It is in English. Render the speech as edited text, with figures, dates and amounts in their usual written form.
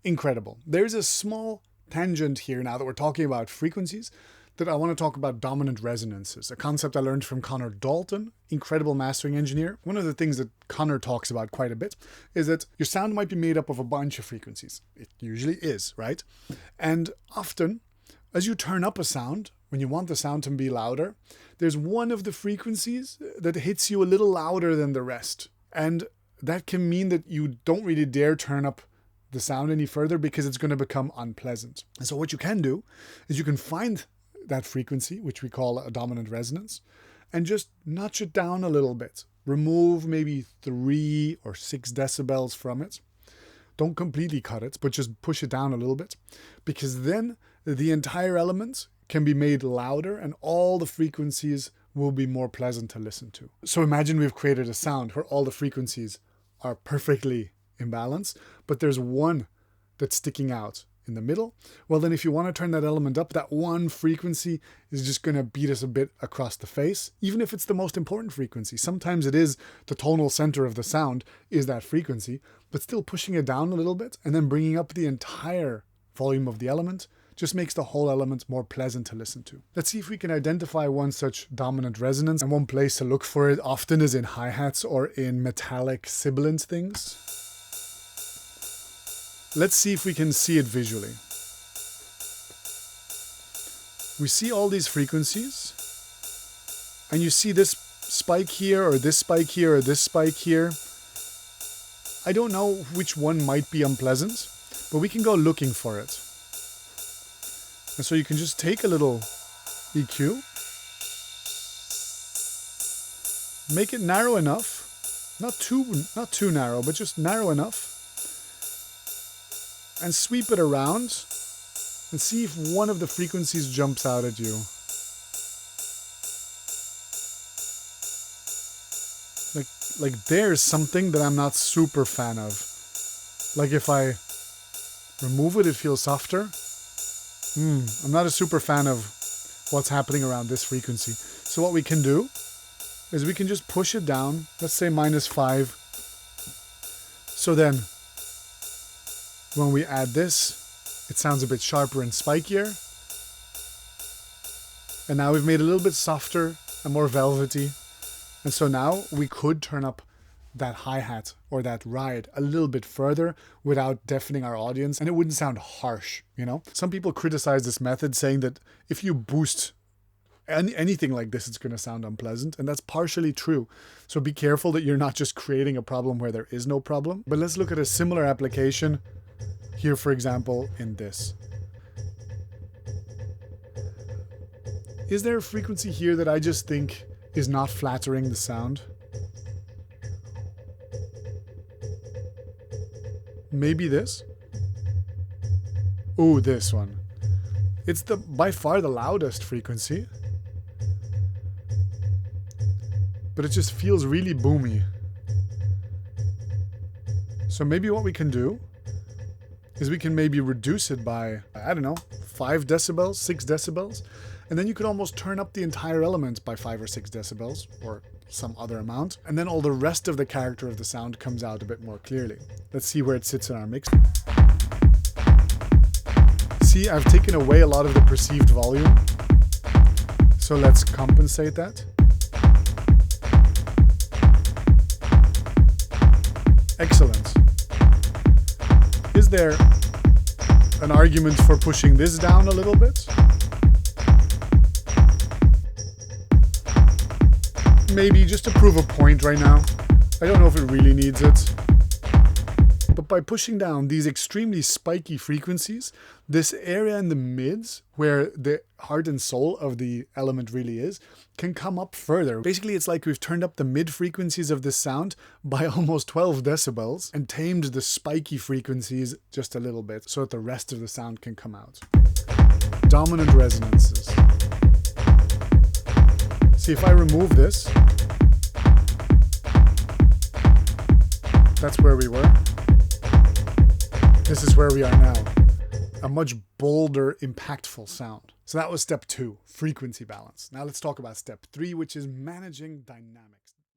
incredible. There's a small tangent here now that we're talking about frequencies that I want to talk about dominant resonances, a concept I learned from Connor Dalton, incredible mastering engineer. One of the things that Connor talks about quite a bit is that your sound might be made up of a bunch of frequencies. It usually is, right? And often, as you turn up a sound, when you want the sound to be louder, there's one of the frequencies that hits you a little louder than the rest. And that can mean that you don't really dare turn up the sound any further because it's going to become unpleasant. And so what you can do is you can find that frequency, which we call a dominant resonance, and just notch it down a little bit. Remove maybe 3 or 6 decibels from it. Don't completely cut it, but just push it down a little bit, because then the entire element can be made louder and all the frequencies will be more pleasant to listen to. So imagine we've created a sound where all the frequencies are perfectly in balance, but there's one that's sticking out in the middle. Well, then if you want to turn that element up, that one frequency is just going to beat us a bit across the face, even if it's the most important frequency. Sometimes it is the tonal center of the sound is that frequency, but still pushing it down a little bit and then bringing up the entire volume of the element just makes the whole element more pleasant to listen to. Let's see if we can identify one such dominant resonance. And one place to look for it often is in hi-hats or in metallic sibilant things. Let's see if we can see it visually. We see all these frequencies, and you see this spike here, or this spike here, or this spike here. I don't know which one might be unpleasant, but we can go looking for it. And so you can just take a little EQ, make it narrow enough, not too narrow, but just narrow enough, and sweep it around and see if one of the frequencies jumps out at you. Like there's something that I'm not super fan of. Like if I remove it, it feels softer. I'm not a super fan of what's happening around this frequency. So what we can do is we can just push it down, let's say -5. So then when we add this, it sounds a bit sharper and spikier. And now we've made it a little bit softer and more velvety. And so now we could turn up that hi-hat or that ride a little bit further without deafening our audience, and it wouldn't sound harsh, you know? Some people criticize this method, saying that if you boost anything like this, it's going to sound unpleasant, and that's partially true. So be careful that you're not just creating a problem where there is no problem. But let's look at a similar application here, for example, in this. Is there a frequency here that I just think is not flattering the sound? Maybe this? Ooh, this one. It's by far the loudest frequency, but it just feels really boomy. So maybe what we can do is we can maybe reduce it by, I don't know, 5 decibels, 6 decibels, and then you could almost turn up the entire element by 5 or 6 decibels, or some other amount, and then all the rest of the character of the sound comes out a bit more clearly. Let's see where it sits in our mix. See, I've taken away a lot of the perceived volume, so let's compensate that. Excellent. Is there an argument for pushing this down a little bit? Maybe just to prove a point right now. I don't know if it really needs it. But by pushing down these extremely spiky frequencies, this area in the mids, where the heart and soul of the element really is, can come up further. Basically, it's like we've turned up the mid frequencies of this sound by almost 12 decibels and tamed the spiky frequencies just a little bit so that the rest of the sound can come out. Dominant resonances. See, if I remove this, that's where we were. This is where we are now. A much bolder, impactful sound. So that was step 2, frequency balance. Now let's talk about step 3, which is managing dynamics.